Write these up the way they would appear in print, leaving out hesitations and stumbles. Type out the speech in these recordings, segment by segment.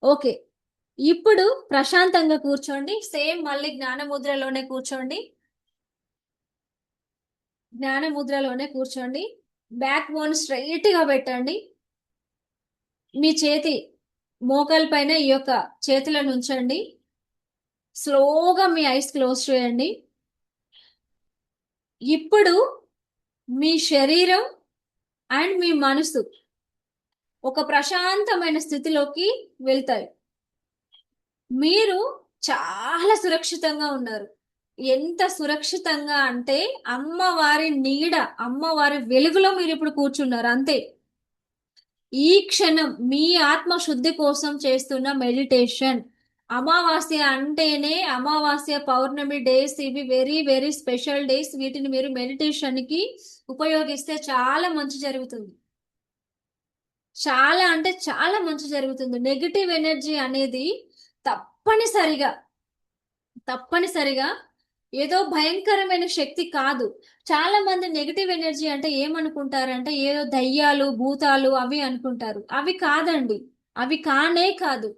Okay. ఇప్పుడు ప్రశాంతంగా కూర్చోండి. సేమ్ మళ్ళీ జ్ఞాన ముద్రలోనే కూర్చోండి. జ్ఞాన ముద్రలోనే కూర్చోండి. బ్యాక్ బోన్ స్ట్రైట్ గా పెట్టండి. మీ చేతి మోకాల పైన ఈ యొక్క చేతులను ఉంచండి. స్లోగా మీ ఐస్ క్లోజ్ చేయండి. ఇప్పుడు మీ శరీరం అండ్ మీ మనసు ఒక ప్రశాంతమైన స్థితిలోకి వెళ్తాయి. మీరు చాలా సురక్షితంగా ఉన్నారు. ఎంత సురక్షితంగా అంటే అమ్మవారి నీడ, అమ్మవారి వెలుగులో మీరు ఇప్పుడు కూర్చున్నారు అంతే. ఈ క్షణం మీ ఆత్మ శుద్ధి కోసం చేస్తున్న మెడిటేషన్. అమావాస్య అంటేనే అమావాస్య పౌర్ణమి డేస్ ఇవి వెరీ వెరీ స్పెషల్ డేస్. వీటిని మీరు మెడిటేషన్ కి ఉపయోగిస్తే చాలా మంచి జరుగుతుంది. చాలా అంటే చాలా మంచి జరుగుతుంది. నెగిటివ్ ఎనర్జీ అనేది తప్పనిసరిగా తప్పనిసరిగా ఏదో భయంకరమైన శక్తి కాదు. చాలా మంది నెగిటివ్ ఎనర్జీ అంటే ఏమనుకుంటారంటే ఏదో దయ్యాలు భూతాలు అవి అనుకుంటారు. అవి కాదండి. అవి కానే కాదు.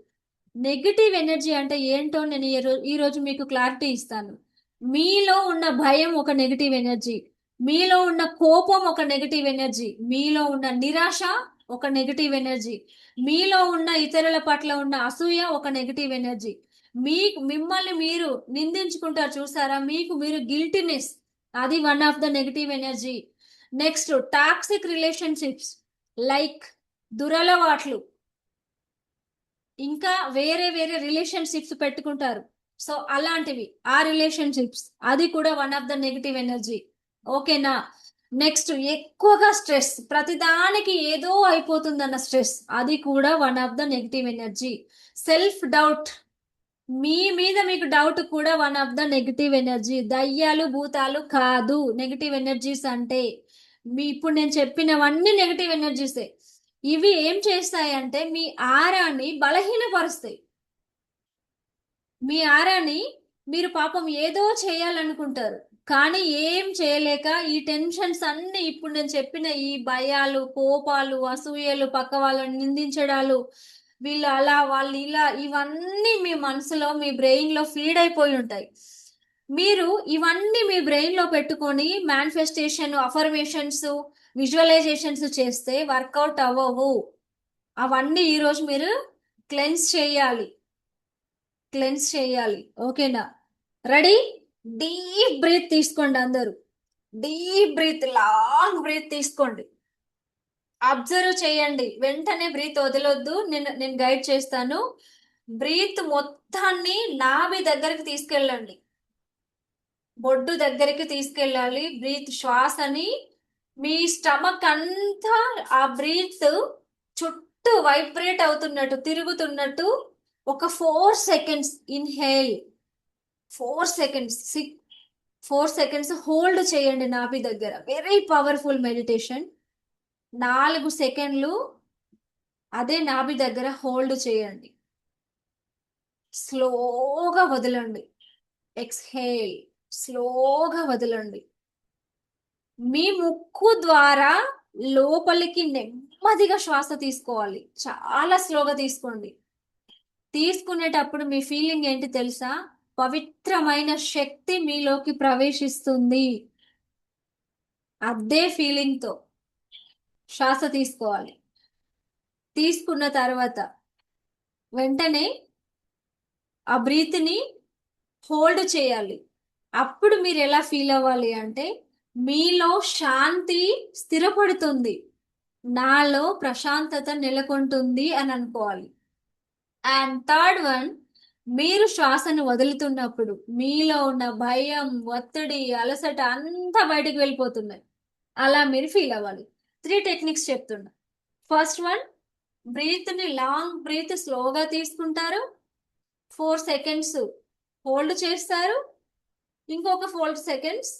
నెగిటివ్ ఎనర్జీ అంటే ఏంటో నేను ఈ రోజు మీకు క్లారిటీ ఇస్తాను. మీలో ఉన్న భయం ఒక నెగిటివ్ ఎనర్జీ, మీలో ఉన్న కోపం ఒక నెగిటివ్ ఎనర్జీ, మీలో ఉన్న నిరాశ ఒక నెగిటివ్ ఎనర్జీ, మీలో ఉన్న ఇతరుల పట్ల ఉన్న అసూయ ఒక నెగిటివ్ ఎనర్జీ. మిమ్మల్ని మీరు నిందించుకుంటారు చూసారా, మీకు మీరు గిల్టీనెస్, అది one of the negative energy. Next toxic relationships, like దురలవాట్లు, ఇంకా వేరే వేరే రిలేషన్షిప్స్ పెట్టుకుంటారు. సో అలాంటివి, ఆ రిలేషన్షిప్స్, అది కూడా one of the negative energy. ఓకేనా? నెక్స్ట్ ఎక్కువగా స్ట్రెస్, ప్రతిదానికి ఏదో అయిపోతుందన్న స్ట్రెస్, అది కూడా one of the negative energy. Self doubt, మీ మీద మీకు డౌట్ కూడా one of the negative energy. దయ్యాలు భూతాలు కాదు నెగిటివ్ ఎనర్జీస్ అంటే. ఇప్పుడు నేను చెప్పినవన్నీ నెగిటివ్ ఎనర్జీసే. ఇవి ఏం చేస్తాయంటే మీ ఆరాని బలహీనపరుస్తాయి. మీ ఆరాని మీరు పాపం ఏదో చేయాలనుకుంటారు, కానీ ఏం చేయలేక ఈ టెన్షన్స్ అన్ని, ఇప్పుడు నేను చెప్పిన ఈ భయాలు కోపాలు అసూయలు పక్క వాళ్ళని నిందించడాలు, వీళ్ళు అలా వాళ్ళు ఇలా, ఇవన్నీ మీ మనసులో మీ బ్రెయిన్ లో ఫీడ్ అయిపోయి ఉంటాయి. మీరు ఇవన్నీ మీ బ్రెయిన్ లో పెట్టుకొని మేనిఫెస్టేషన్ అఫర్మేషన్స్ విజువలైజేషన్స్ చేస్తే వర్కౌట్ అవ్వవు. అవన్నీ ఈరోజు మీరు క్లెన్స్ చేయాలి. క్లెన్స్ చేయాలి. ఓకేనా? రెడీ? డీప్ బ్రీత్ తీసుకోండి అందరూ. డీప్ బ్రీత్, లాంగ్ బ్రీత్ తీసుకోండి. అబ్జర్వ్ చేయండి, వెంటనే బ్రీత్ వదలొద్దు. నేను గైడ్ చేస్తాను. బ్రీత్ మొత్తాన్ని నాభి దగ్గరికి తీసుకెళ్ళండి. బొడ్డు దగ్గరికి తీసుకెళ్ళాలి బ్రీత్ శ్వాసని. మీ స్టమక్ అంతా ఆ బ్రీత్ చుట్టూ వైబ్రేట్ అవుతున్నట్టు తిరుగుతున్నట్టు ఒక 4 seconds inhale, 4 seconds 4 seconds hold చేయండి నాభి దగ్గర. Very powerful meditation. 4 సెకండ్లు అదే నాభి దగ్గర హోల్డ్ చేయండి. స్లోగా వదలండి. ఎక్స్హేల్, స్లోగా వదలండి. మీ ముక్కు ద్వారా లోపలికి నెమ్మదిగా శ్వాస తీసుకోవాలి. చాలా స్లోగా తీసుకోండి. తీసుకునేటప్పుడు మీ ఫీలింగ్ ఏంటి తెలుసా? పవిత్రమైన శక్తి మీలోకి ప్రవేశిస్తుంది. అదే ఫీలింగ్ తో శ్వాస తీసుకోవాలి. తీసుకున్న తర్వాత వెంటనే ఆ బ్రీత్ ని హోల్డ్ చేయాలి. అప్పుడు మీరు ఎలా ఫీల్ అవ్వాలి అంటే మీలో శాంతి స్థిరపడుతుంది, నాలో ప్రశాంతత నెలకొంటుంది అని అనుకోవాలి. అండ్ థర్డ్ వన్, మీరు శ్వాసను వదులుతున్నప్పుడు మీలో ఉన్న భయం ఒత్తిడి అలసట అంతా బయటకు వెళ్ళిపోతున్నాయి. అలా మీరు ఫీల్ అవ్వాలి. 3 టెక్నిక్స్ చెప్తున్నా. ఫస్ట్ వన్, బ్రీత్ ని లాంగ్ బ్రీత్ స్లోగా తీసుకుంటారు. 4 సెకండ్స్ హోల్డ్ చేస్తారు. ఇంకొక 4 సెకండ్స్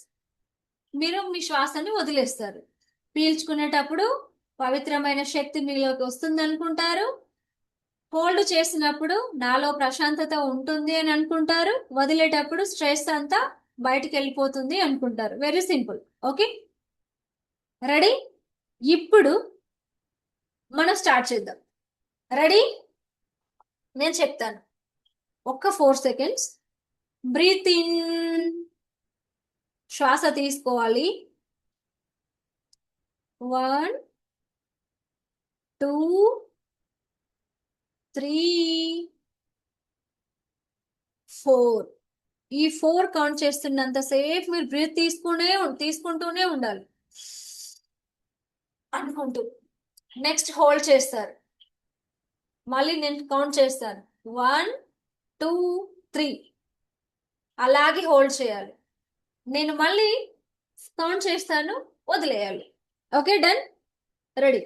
మీరు మీ శ్వాసని వదిలేస్తారు. పీల్చుకునేటప్పుడు పవిత్రమైన శక్తి మీలోకి వస్తుంది అనుకుంటారు. హోల్డ్ చేసినప్పుడు నాలో ప్రశాంతత ఉంటుంది అని అనుకుంటారు. వదిలేటప్పుడు స్ట్రెస్ అంతా బయటికి వెళ్ళిపోతుంది అనుకుంటారు. Very simple. Okay, ready? ఇప్పుడు మనం స్టార్ట్ చేద్దాం. రెడీ? నేను చెప్తాను. ఒక్క 4 సెకండ్స్. బ్రీత్ ఇన్, శ్వాస తీసుకోవాలి. 1 2 3 4. ఈ 4 కౌంట్ చేస్తున్నంత సేఫ్ మీరు బ్రీత్ తీసుకుంటూనే ఉండాలి అనుకుంటూ. నెక్స్ట్ హోల్డ్ చేస్తారు. మళ్ళీ నేను కౌంట్ చేస్తాను. 1 2 3. అలాగే హోల్డ్ చేయాలి. నేను మళ్ళీ కౌంట్ చేస్తాను, వదిలేయాలి. Okay, done. రెడీ?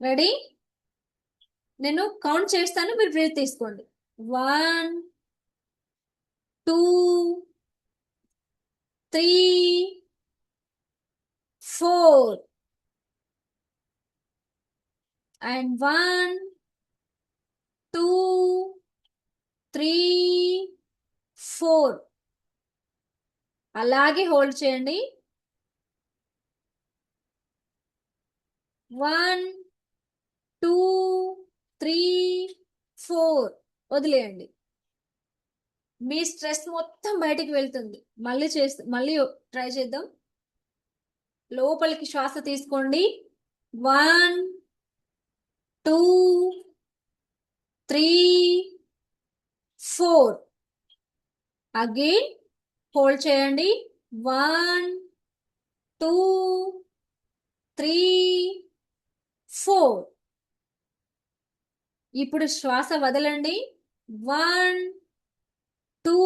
రెడీ? నేను కౌంట్ చేస్తాను, మీరు బ్రీత్ తీసుకోండి. 1 2 3 4 and 1 2 3 4. అలాగే హోల్డ్ చేయండి. 1 2 3 4. వదిలేయండి. మీ స్ట్రెస్ మొత్తం బయటికి వెళ్తుంది. మళ్ళీ ట్రై చేద్దాం. లోపలికి శ్వాస తీసుకోండి. 1 2 3 4. అగైన్ హోల్డ్ చేయండి. 1 2 3 4. ఇప్పుడు శ్వాస వదలండి. 1 2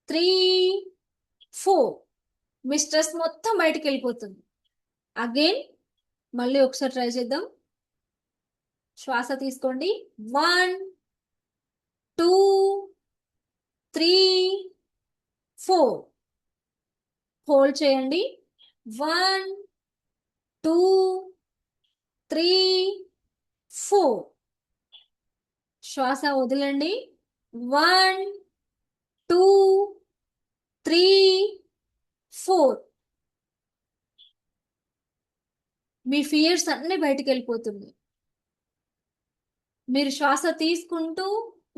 3 4. మీ స్ట్రెస్ మొత్తం బయటికి వెళ్ళిపోతుంది. అగైన్ మళ్ళీ ఒకసారి ట్రై చేద్దాం. శ్వాస తీసుకోండి. 1 2 3 4. హోల్డ్ చేయండి. 1 2 3 4. శ్వాస వదలండి. 1 2 3 4. మీ ఫియర్స్ అన్ని బయటికి వెళ్ళిపోతుంది. మీరు శ్వాస తీసుకుంటూ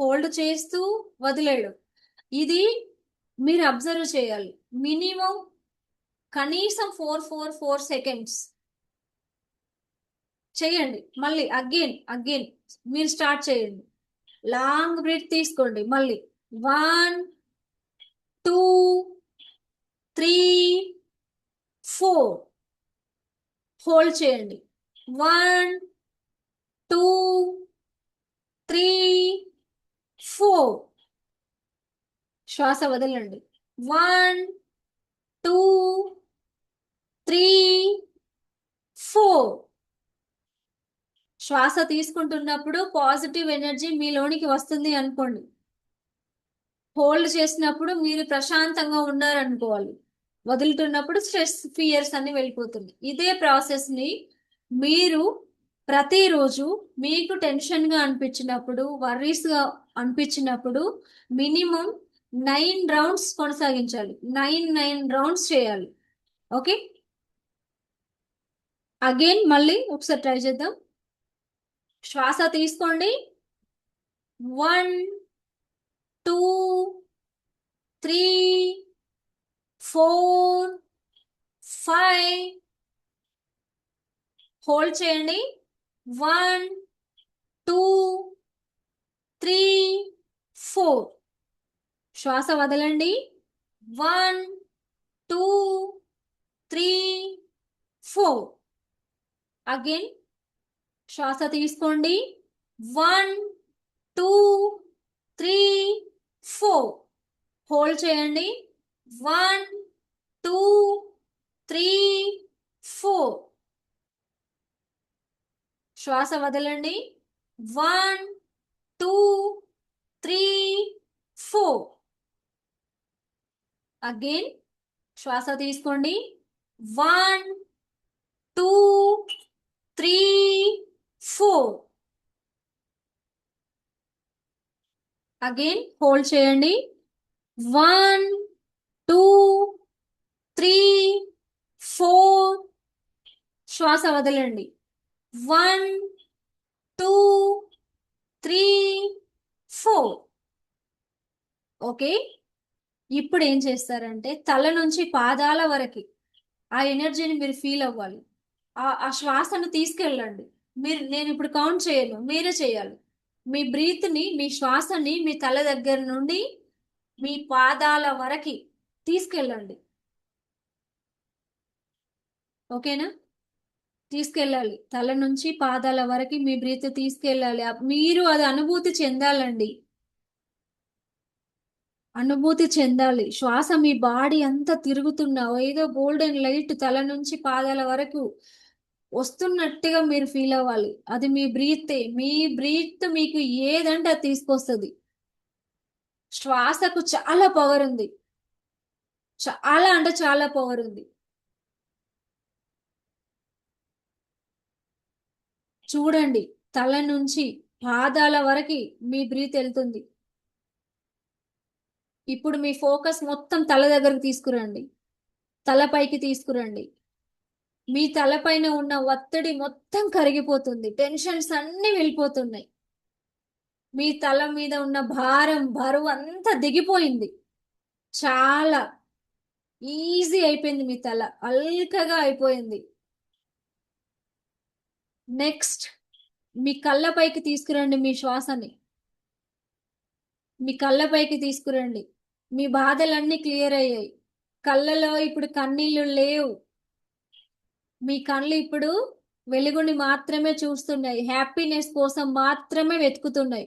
హోల్డ్ చేస్తూ వదిలేయడం, ఇది మీరు అబ్జర్వ్ చేయాలి. మినిమం కనీసం 4 సెకండ్స్ చేయండి. మళ్ళీ అగైన్ మీరు స్టార్ట్ చేయండి. లాంగ్ బ్రీత్ తీసుకోండి. మళ్ళీ 1 2 3 4. హోల్డ్ చేయండి. 1 2 3 4. శ్వాస వదలండి. 1 2 3 4. శ్వాస తీసుకుంటున్నప్పుడు పాజిటివ్ ఎనర్జీ మీలోనికి వస్తుంది అనుకోండి. హోల్డ్ చేసినప్పుడు మీరు ప్రశాంతంగా ఉన్నారనుకోవాలి. వదులుతున్నప్పుడు స్ట్రెస్, ఫియర్స్ అన్ని వెళ్ళిపోతుంది. ఇదే ప్రాసెస్ ని మీరు ప్రతిరోజు మీకు టెన్షన్ గా అనిపించినప్పుడు, వర్రీస్ గా అనిపించినప్పుడు మినిమం 9 రౌండ్స్ కొనసాగించాలి. 9 రౌండ్స్ చేయాలి. ఓకే, అగైన్ మళ్ళీ ఒకసారి ట్రై చేద్దాం. శ్వాస తీసుకోండి. 1 2 3 4 5. హోల్డ్ చేయండి. 1 2 3 4. శ్వాస వదలండి. 1 2 3 4. అగైన్ శ్వాస తీసుకోండి. 1 2 3 4. హోల్డ్ చేయండి. 1 2 3 4. శ్వాస వదలండి. 1 2 3 4. అగైన్ శ్వాస తీసుకోండి. 1 2 3 4. అగైన్ హోల్డ్ చేయండి. 1 2 3 4. శ్వాస వదలండి. 1 2 3 4. ఓకే, ఇప్పుడు ఏం చేస్తారంటే తల నుంచి పాదాల వరకు ఆ ఎనర్జీని మీరు ఫీల్ అవ్వాలి. ఆ శ్వాసను తీసుకెళ్ళండి. నేను ఇప్పుడు కౌంట్ చేయను, మీరే చేయాలి. మీ బ్రీత్ ని, మీ శ్వాసని మీ తల దగ్గర నుండి మీ పాదాల వరకు తీసుకెళ్ళండి. ఓకేనా? తీసుకెళ్ళాలి. తల నుంచి పాదాల వరకు మీ బ్రీత్ తీసుకెళ్ళాలి. మీరు అది అనుభూతి చెందాలండి. అనుభూతి చెందాలి. శ్వాస మీ బాడీ అంతా తిరుగుతున్నా ఏదో గోల్డెన్ లైట్ తల నుంచి పాదాల వరకు వస్తున్నట్టుగా మీరు ఫీల్ అవ్వాలి. అది మీ బ్రీతే. మీ బ్రీత్ మీకు ఏదంటే అది తీసుకొస్తుంది. శ్వాసకు చాలా పవర్ ఉంది. చాలా అంటే చాలా పవర్ ఉంది. చూడండి, తల నుంచి పాదాల వరకు మీ బ్రీత్ వెళ్తుంది. ఇప్పుడు మీ ఫోకస్ మొత్తం తల దగ్గరకు తీసుకురండి. తలపైకి తీసుకురండి. మీ తలపైన ఉన్న ఒత్తిడి మొత్తం కరిగిపోతుంది. టెన్షన్స్ అన్ని వెళ్ళిపోతున్నాయి. మీ తల మీద ఉన్న భారం, బరువు అంతా దిగిపోయింది. చాలా ఈజీ అయిపోయింది. మీ తల అల్కగా అయిపోయింది. నెక్స్ట్, మీ కళ్ళపైకి తీసుకురండి మీ శ్వాసని. మీ కళ్ళపైకి తీసుకురండి. మీ బాధలన్నీ క్లియర్ అయ్యాయి. కళ్ళలో ఇప్పుడు కన్నీళ్లు లేవు. మీ కళ్ళు ఇప్పుడు వెలుగుని మాత్రమే చూస్తున్నాయి. హ్యాపీనెస్ కోసం మాత్రమే వెతుకుతున్నాయి.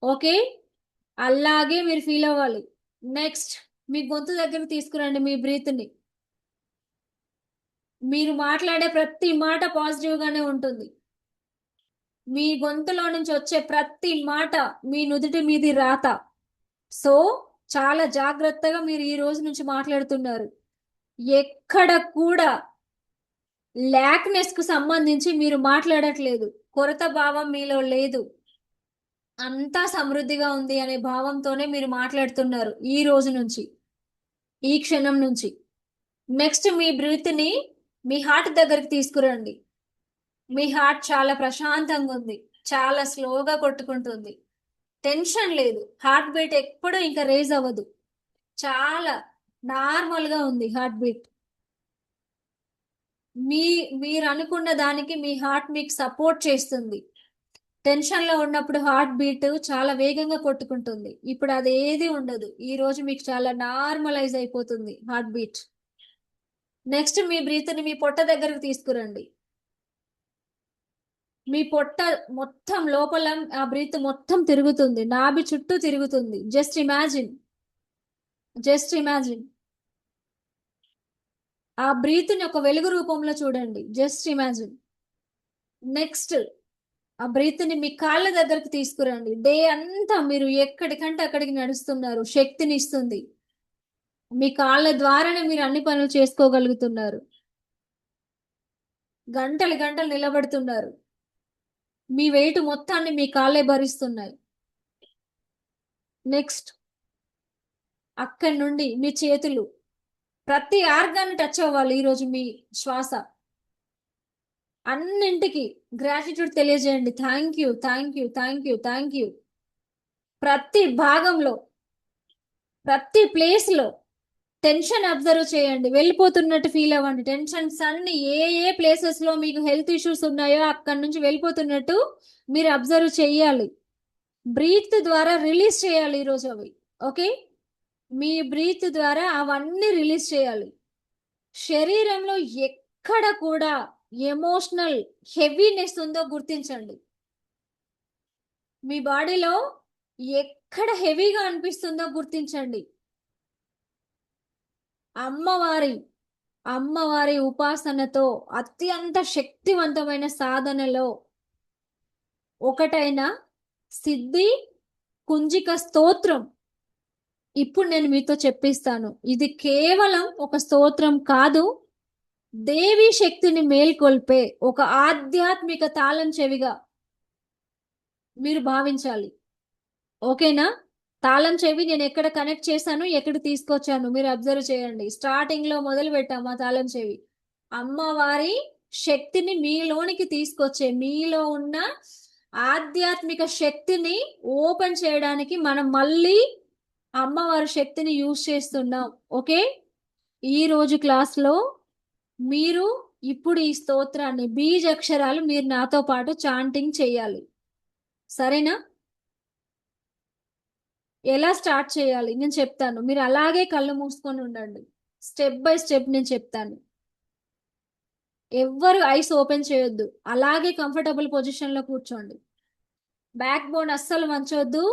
ఓకే, అలాగే మీరు ఫీల్ అవ్వాలి. నెక్స్ట్, మీ గొంతు దగ్గర తీసుకురండి మీ బ్రీత్ ని. మీరు మాట్లాడే ప్రతి మాట పాజిటివ్ గానే ఉంటుంది. మీ గొంతులో నుంచి వచ్చే ప్రతి మాట మీ నుదుటి మీది రాత. సో చాలా జాగ్రత్తగా మీరు ఈ రోజు నుంచి మాట్లాడుతున్నారు. ఎక్కడ కూడా ల్యాక్నెస్ కు సంబంధించి మీరు మాట్లాడట్లేదు. కొరత భావం మీలో లేదు. అంతా సమృద్ధిగా ఉంది అనే భావంతోనే మీరు మాట్లాడుతున్నారు ఈ రోజు నుంచి, ఈ క్షణం నుంచి. నెక్స్ట్, మీ బ్రీత్ ని మీ హార్ట్ దగ్గరికి తీసుకురండి. మీ హార్ట్ చాలా ప్రశాంతంగా ఉంది. చాలా స్లోగా కొట్టుకుంటుంది. టెన్షన్ లేదు. హార్ట్ బీట్ ఎప్పుడు ఇంకా రేజ్ అవ్వదు. చాలా నార్మల్ గా ఉంది హార్ట్ బీట్. మీ మీరు అనుకున్న దానికి మీ హార్ట్ మీకు సపోర్ట్ చేస్తుంది. టెన్షన్ లో ఉన్నప్పుడు హార్ట్ బీట్ చాలా వేగంగా కొట్టుకుంటుంది. ఇప్పుడు అది ఏది ఉండదు. ఈ రోజు మీకు చాలా నార్మలైజ్ అయిపోతుంది హార్ట్ బీట్. నెక్స్ట్, మీ బ్రీత్ ని మీ పొట్ట దగ్గరకు తీసుకురండి. మీ పొట్ట మొత్తం లోపల ఆ బ్రీత్ మొత్తం తిరుగుతుంది. నాభి చుట్టూ తిరుగుతుంది. Just imagine, just imagine. ఆ బ్రీత్ ని ఒక వెలుగు రూపంలో చూడండి. Just imagine. నెక్స్ట్, ఆ బ్రీత్ ని మీ కాళ్ళ దగ్గరకు తీసుకురండి. డే అంతా మీరు ఎక్కడికంటే అక్కడికి నడుస్తున్నారు. శక్తిని ఇస్తుంది. మీ కాళ్ళ ద్వారానే మీరు అన్ని పనులు చేసుకోగలుగుతున్నారు. గంటలు గంటలు నిలబడుతున్నారు. మీ వెయిట్ మొత్తాన్ని మీ కాళ్ళే భరిస్తున్నాయి. నెక్స్ట్, అక్కడి నుండి మీ చేతులు ప్రతి ఆర్గాన్ని టచ్ అవ్వాలి. ఈరోజు మీ శ్వాస అన్నింటికి గ్రాటిట్యూడ్ తెలియజేయండి. Thank you, thank you, thank you, thank you. ప్రతి భాగంలో, ప్రతి ప్లేస్ లో టెన్షన్ అబ్జర్వ్ చేయండి. వెళ్ళిపోతున్నట్టు ఫీల్ అవ్వండి. టెన్షన్స్ అన్ని ఏ ఏ ప్లేసెస్ లో మీకు హెల్త్ ఇష్యూస్ ఉన్నాయో అక్కడి నుంచి వెళ్ళిపోతున్నట్టు మీరు అబ్జర్వ్ చేయాలి. బ్రీత్ ద్వారా రిలీజ్ చేయాలి ఈరోజు అవి. ఓకే, మీ బ్రీత్ ద్వారా అవన్నీ రిలీజ్ చేయాలి. శరీరంలో ఎక్కడ కూడా ఎమోషనల్ హెవీనెస్ ఉందో గుర్తించండి. మీ బాడీలో ఎక్కడ హెవీగా అనిపిస్తుందో గుర్తించండి. అమ్మవారి అమ్మవారి ఉపాసనతో అత్యంత శక్తివంతమైన సాధనలో ఒకటైన సిద్ధి కుంజిక స్తోత్రం ఇప్పుడు నేను మీతో చెప్పిస్తాను. ఇది కేవలం ఒక స్తోత్రం కాదు, దేవి శక్తిని మేల్కొల్పే ఒక ఆధ్యాత్మిక తాళం చెవిగా మీరు భావించాలి. ఓకేనా? తాళం చెవి నేను ఎక్కడ కనెక్ట్ చేశాను, ఎక్కడ తీసుకొచ్చాను మీరు అబ్జర్వ్ చేయండి. స్టార్టింగ్ లో మొదలు పెట్టాము ఆ తాళం చెవి. అమ్మవారి శక్తిని మీలోనికి తీసుకొచ్చే, మీలో ఉన్న ఆధ్యాత్మిక శక్తిని ఓపెన్ చేయడానికి మనం మళ్ళీ అమ్మవారి శక్తిని యూజ్ చేస్తున్నాం. ఓకే, ఈ రోజు క్లాస్లో మీరు ఇప్పుడు ఈ స్తోత్రాన్ని బీజాక్షరాలు మీరు నాతో పాటు చాంటింగ్ చేయాలి. సరేనా? ఎలా స్టార్ట్ చేయాలి నేను చెప్తాను, మీరు అలాగే కళ్ళు మూసుకొని ఉండండి. స్టెప్ బై స్టెప్ నేను చెప్తాను. ఎవ్వరు ఐస్ ఓపెన్ చేయొద్దు, అలాగే కంఫర్టబుల్ పొజిషన్ లో కూర్చోండి. బ్యాక్ బోన్ అస్సలు వంచొద్దు,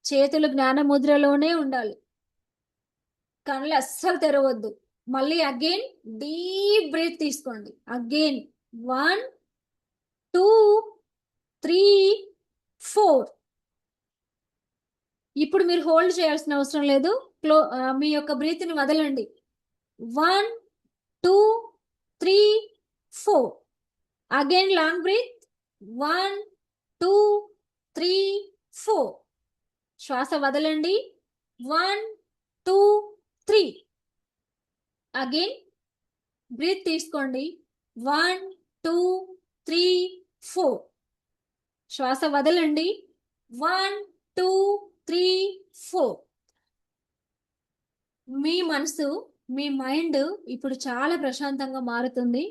చేతులు జ్ఞాన ముద్రలోనే ఉండాలి. కళ్ళు అస్సలు తెరవద్దు. మళ్ళీ అగైన్ డీప్ బ్రీత్ తీసుకోండి. అగైన్ 1 2 3 4. ఇప్పుడు మీరు హోల్డ్ చేయాల్సిన అవసరం లేదు. మీ యొక్క బ్రీత్ ని వదలండి. 1 2 3 4. Again long breath. 1 2 3 4. శ్వాస వదలండి. 1 2 3. అగైన్ బ్రీత్ తీసుకోండి. 1 2 3 4. శ్వాస వదలండి. 1 2 3 4. మీ మనసు, మీ మైండ్ ఇప్పుడు చాలా ప్రశాంతంగా మారుతుంది.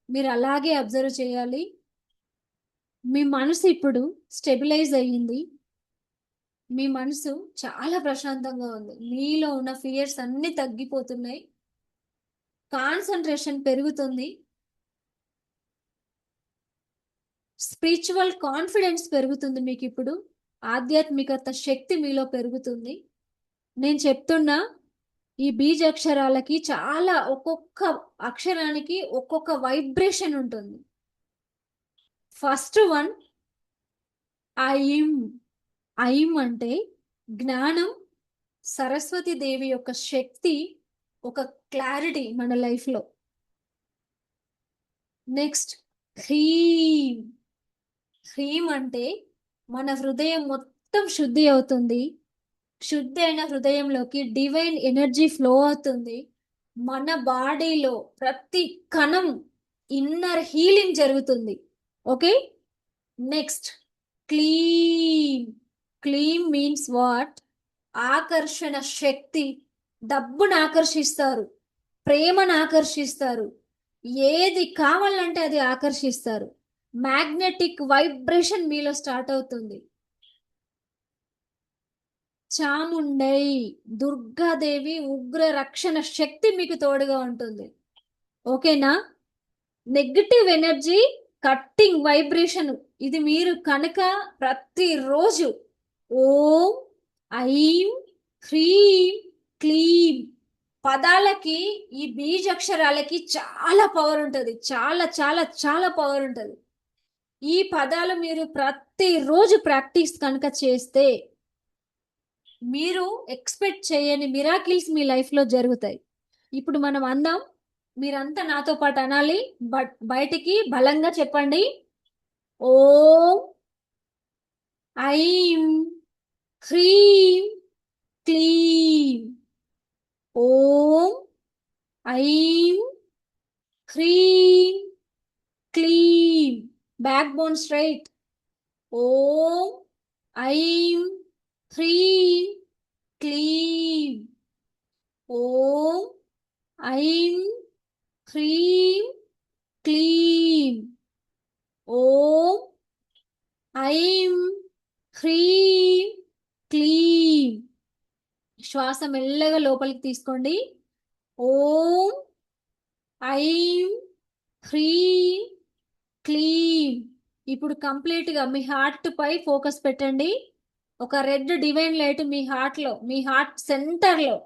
మీరు అలాగే అబ్జర్వ్ చేయాలి. మీ మనసు ఇప్పుడు స్టెబిలైజ్ అయ్యింది. మీ మనసు చాలా ప్రశాంతంగా ఉంది. మీలో ఉన్న ఫియర్స్ అన్ని తగ్గిపోతున్నాయి. కాన్సంట్రేషన్ పెరుగుతుంది. స్పిరిచువల్ కాన్ఫిడెన్స్ పెరుగుతుంది. మీకు ఇప్పుడు ఆధ్యాత్మికత శక్తి మీలో పెరుగుతుంది. నేను చెప్తున్నా, ఈ బీజాక్షరాలకి చాలా ఒక్కొక్క అక్షరానికి ఒక్కొక్క వైబ్రేషన్ ఉంటుంది. ఫస్ట్ వన్ ఐం. ఐం అంటే జ్ఞానం, సరస్వతి దేవి యొక్క శక్తి, ఒక క్లారిటీ మన లైఫ్ లో. నెక్స్ట్ హ్రీం. హ్రీం అంటే మన హృదయం మొత్తం శుద్ధి అవుతుంది. శుద్ధి అయిన హృదయంలోకి డివైన్ ఎనర్జీ ఫ్లో అవుతుంది. మన బాడీలో ప్రతి కణం ఇన్నర్ హీలింగ్ జరుగుతుంది. ఓకే, నెక్స్ట్ క్లీం. క్లీం మీన్స్ వాట్? ఆకర్షణ శక్తి. డబ్బును ఆకర్షిస్తారు, ప్రేమను ఆకర్షిస్తారు, ఏది కావాలంటే అది ఆకర్షిస్తారు. మ్యాగ్నెటిక్ వైబ్రేషన్ మీలో స్టార్ట్ అవుతుంది. చాముండై, దుర్గాదేవి ఉగ్ర రక్షణ శక్తి మీకు తోడుగా ఉంటుంది. ఓకేనా? Negative energy cutting vibration. ఇది మీరు కనుక ప్రతిరోజు ఓం ఐం హ్రీం క్లీం పదాలకి, ఈ బీజాక్షరాలకి చాలా పవర్ ఉంటుంది. చాలా చాలా చాలా పవర్ ఉంటుంది. ఈ పదాలు మీరు ప్రతిరోజు ప్రాక్టీస్ కనుక చేస్తే మీరు ఎక్స్పెక్ట్ చేయని మిరాకిల్స్ మీ లైఫ్ లో జరుగుతాయి. ఇప్పుడు మనం అందాం. మీరంతా నాతో పాటు అనాలి, బట్ బయటికి బలంగా చెప్పండి. ఓం ఐం హ్రీం క్లీం. ఓం ఐం హ్రీం క్లీం. Back bone straight. ఓం ఐం హ్రీం క్లీం. ఓం ఐం హ్రీం క్లీం. ఓం ఐం హ్రీం క్లీం. శ్వాస మెల్లగా లోపలికి తీసుకోండి. ఓం ఐం హ్రీం క్లీం. ఇప్పుడు కంప్లీట్ గా మీ హార్ట్ పై ఫోకస్ పెట్టండి. ఒక రెడ్ డివైన్ లైట్ మీ హార్ట్ లో, మీ హార్ట్ సెంటర్ లో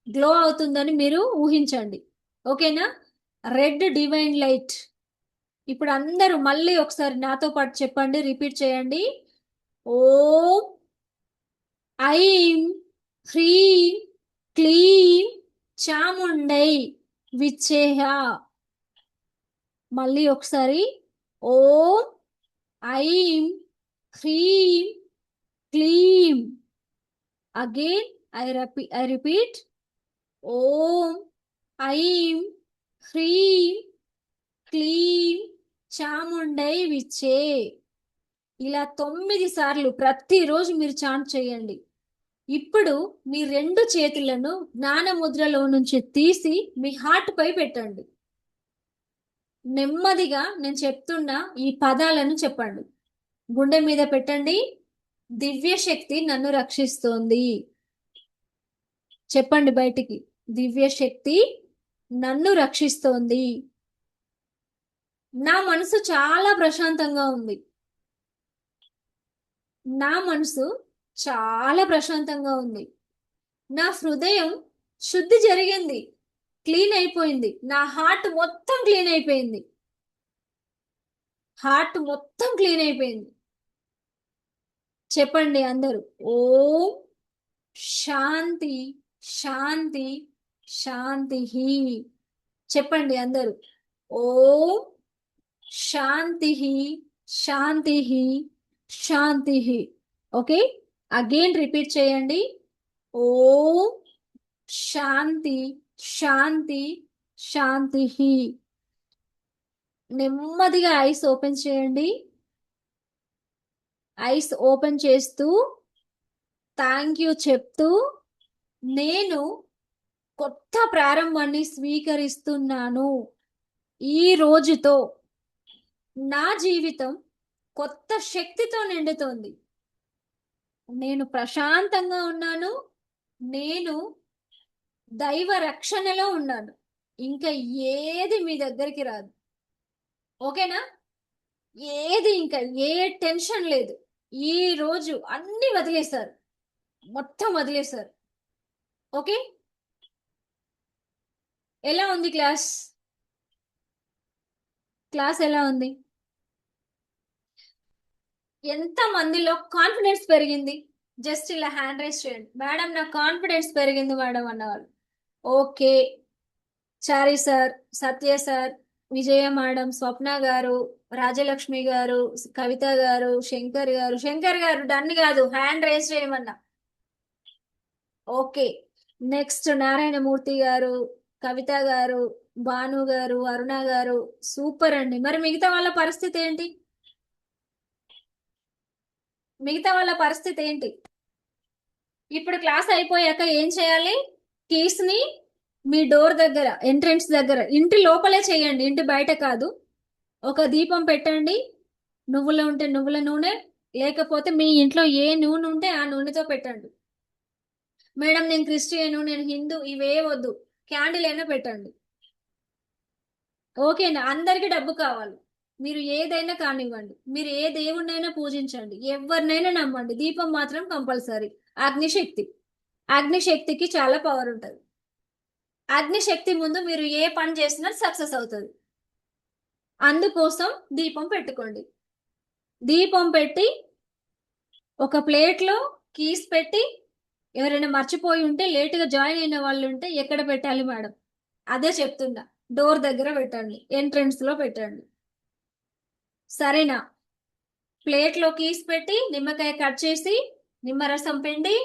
గ్లో అవుతుందని మీరు ఊహించండి. ఓకేనా? Red divine light. ఇప్పుడు అందరూ మళ్ళీ ఒకసారి నాతో పాటు చెప్పండి, రిపీట్ చేయండి. ఓం ఐం హ్రీం క్లీం చాముండై విచ్చేహ. మళ్ళీ ఒకసారి. ఓం ఐం హ్రీం క్లీం. Again I repeat. ఓం ఐం హ్రీం క్లీం. క్లీం. చాముండై విచ్చే. ఇలా 9 సార్లు ప్రతిరోజు మీరు చాంట్ చేయండి. ఇప్పుడు మీ 2 చేతులను జ్ఞాన ముద్రలో నుంచి తీసి మీ హార్ట్ పై పెట్టండి. నెమ్మదిగా నేను చెప్తున్న ఈ పదాలను చెప్పండి. గుండె మీద పెట్టండి. దివ్య శక్తి నన్ను రక్షిస్తోంది. చెప్పండి బయటికి. దివ్య శక్తి నన్ను రక్షిస్తోంది. నా మనసు చాలా ప్రశాంతంగా ఉంది. నా మనసు చాలా ప్రశాంతంగా ఉంది. నా హృదయం శుద్ధి జరిగింది, క్లీన్ అయిపోయింది. నా హార్ట్ మొత్తం క్లీన్ అయిపోయింది. హార్ట్ మొత్తం క్లీన్ అయిపోయింది. చెప్పండి అందరూ. ఓం శాంతి శాంతి శాంతి. చెప్పండి అందరూ. ఓం శాంతి శాంతి శాంతి. ఓకే, అగైన్ రిపీట్ చేయండి. ఓం శాంతి శాంతి శాంతి. నెమ్మదిగా ఐస్ ఓపెన్ చేయండి. ఐస్ ఓపెన్ చేస్తూ థ్యాంక్ యూ చెప్తూ నేను కొత్త ప్రారంభాన్ని స్వీకరిస్తున్నాను. ఈ రోజుతో నా జీవితం కొత్త శక్తితో నిండుతోంది. నేను ప్రశాంతంగా ఉన్నాను. నేను దైవ రక్షణలో ఉన్నాను. ఇంకా ఏది మీ దగ్గరికి రాదు. ఓకేనా? ఏది, ఇంకా ఏ టెన్షన్ లేదు. ఈ రోజు అన్ని వదిలేశారు, మొత్తం వదిలేశారు. ఓకే, ఎలా ఉంది క్లాస్? క్లాస్ ఎలా ఉంది? ఎంత మందిలో కాన్ఫిడెన్స్ పెరిగింది? జస్ట్ ఇలా హ్యాండ్ రైస్ చేయండి. మేడం నా కాన్ఫిడెన్స్ పెరిగింది మేడం అన్నవాళ్ళు. ఓకే, చారి సార్, సత్య సార్, విజయ మేడం, స్వప్న గారు, రాజలక్ష్మి గారు, కవిత గారు, శంకర్ గారు. శంకర్ గారు డన్ కాదు, హ్యాండ్ రైస్ చేయమన్నా. ఓకే, నెక్స్ట్ నారాయణమూర్తి గారు, కవిత గారు, భాను గారు, అరుణ గారు. సూపర్ అండి. మరి మిగతా వాళ్ళ పరిస్థితి ఏంటి? మిగతా వాళ్ళ పరిస్థితి ఏంటి? ఇప్పుడు క్లాస్ అయిపోయాక ఏం చేయాలి? కీస్ ని మీ డోర్ దగ్గర, ఎంట్రన్స్ దగ్గర, ఇంటి లోపలే చేయండి, ఇంటి బయట కాదు. ఒక దీపం పెట్టండి. నువ్వుల ఉంటే నువ్వుల నూనె, లేకపోతే మీ ఇంట్లో ఏ నూనె ఉంటే ఆ నూనెతో పెట్టండి. మేడం నేను క్రిస్టియను, నేను హిందూ, ఇవే వద్దు, క్యాండిల్ అయినా పెట్టండి. ఓకేనా? అందరికి డబ్బు కావాలి. మీరు ఏదైనా కానివ్వండి, మీరు ఏ దేవుణ్ణైనా పూజించండి, ఎవరినైనా నమ్మండి, దీపం మాత్రం కంపల్సరీ. అగ్నిశక్తి, అగ్నిశక్తికి చాలా పవర్ ఉంటుంది. అగ్నిశక్తి ముందు మీరు ఏ పని చేసినా సక్సెస్ అవుతుంది. అందుకోసం దీపం పెట్టుకోండి. దీపం పెట్టి ఒక ప్లేట్లో కీస్ పెట్టి, ఎవరైనా మర్చిపోయి ఉంటే, లేటుగా జాయిన్ అయిన వాళ్ళు ఉంటే ఎక్కడ పెట్టాలి మేడం? అదే చెప్తున్నా. డోర్ దగ్గర పెట్టండి, ఎంట్రన్స్ లో పెట్టండి. సరేనా? ప్లేట్లో కీస్ పెట్టి, నిమ్మకాయ కట్ చేసి, నిమ్మరసం పిండి,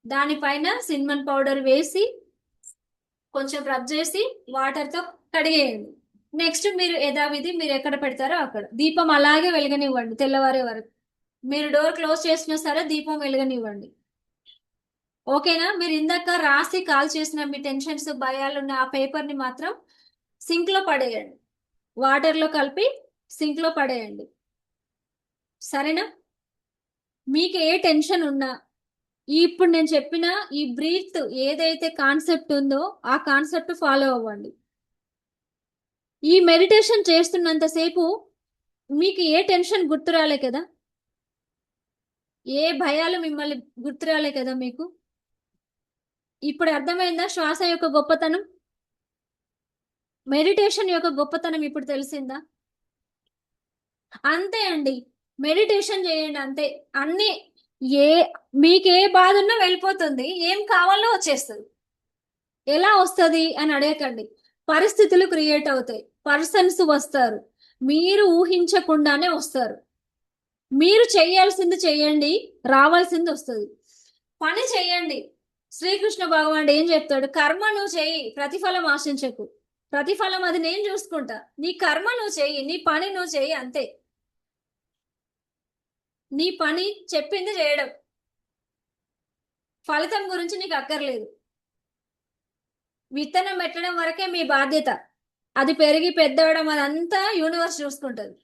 దానిపైన సిన్నమన్ పౌడర్ వేసి, కొంచెం రబ్ చేసి వాటర్తో కడిగేయండి. నెక్స్ట్ మీరు యథావిధి మీరు ఎక్కడ పెడతారో అక్కడ దీపం అలాగే వెలగనివ్వండి తెల్లవారే వరకు. మీరు డోర్ క్లోజ్ చేసినా సరే దీపం వెలగనివ్వండి. ఓకేనా? మీరు ఇందాక రాసి కాల్ చేసిన మీ టెన్షన్స్, భయాలు ఉన్న ఆ పేపర్ ని మాత్రం సింక్ లో పడేయండి. వాటర్ లో కలిపి సింక్ లో పడేయండి. సరేనా? మీకు ఏ టెన్షన్ ఉన్నా ఇప్పుడు నేను చెప్పిన ఈ బ్రీత్ ఏదైతే కాన్సెప్ట్ ఉందో ఆ కాన్సెప్ట్ ఫాలో అవ్వండి. ఈ మెడిటేషన్ చేస్తున్నంతసేపు మీకు ఏ టెన్షన్ గుర్తురాలే కదా, ఏ భయాలు మిమ్మల్ని గుర్తురాలే కదా మీకు. ఇప్పుడు అర్థమైందా శ్వాస యొక్క గొప్పతనం? మెడిటేషన్ యొక్క గొప్పతనం ఇప్పుడు తెలిసిందా? అంతే అండి, మెడిటేషన్ చేయండి అంతే. అన్ని ఏ మీకు ఏ బాధ ఉన్నా వెళ్ళిపోతుంది, ఏం కావాలో వచ్చేస్తుంది. ఎలా వస్తుంది అని అడగకండి. పరిస్థితులు క్రియేట్ అవుతాయి, పర్సన్స్ వస్తారు, మీరు ఊహించకుండానే వస్తారు. మీరు చేయాల్సింది చేయండి, రావాల్సింది వస్తుంది. పని చేయండి. శ్రీకృష్ణ భగవానుడు ఏం చెప్తాడు? కర్మ నువ్వు చేయి, ప్రతిఫలం ఆశించకు. ప్రతిఫలం అది నేను చూసుకుంటా. నీ కర్మ నువ్వు చెయ్యి, నీ పని నువ్వు చెయ్యి, అంతే. నీ పని చెప్పింది చేయడం, ఫలితం గురించి నీకు అక్కర్లేదు. విత్తనం పెట్టడం వరకే మీ బాధ్యత. అది పెరిగి పెద్దవడం అదంతా యూనివర్స్ చూసుకుంటది.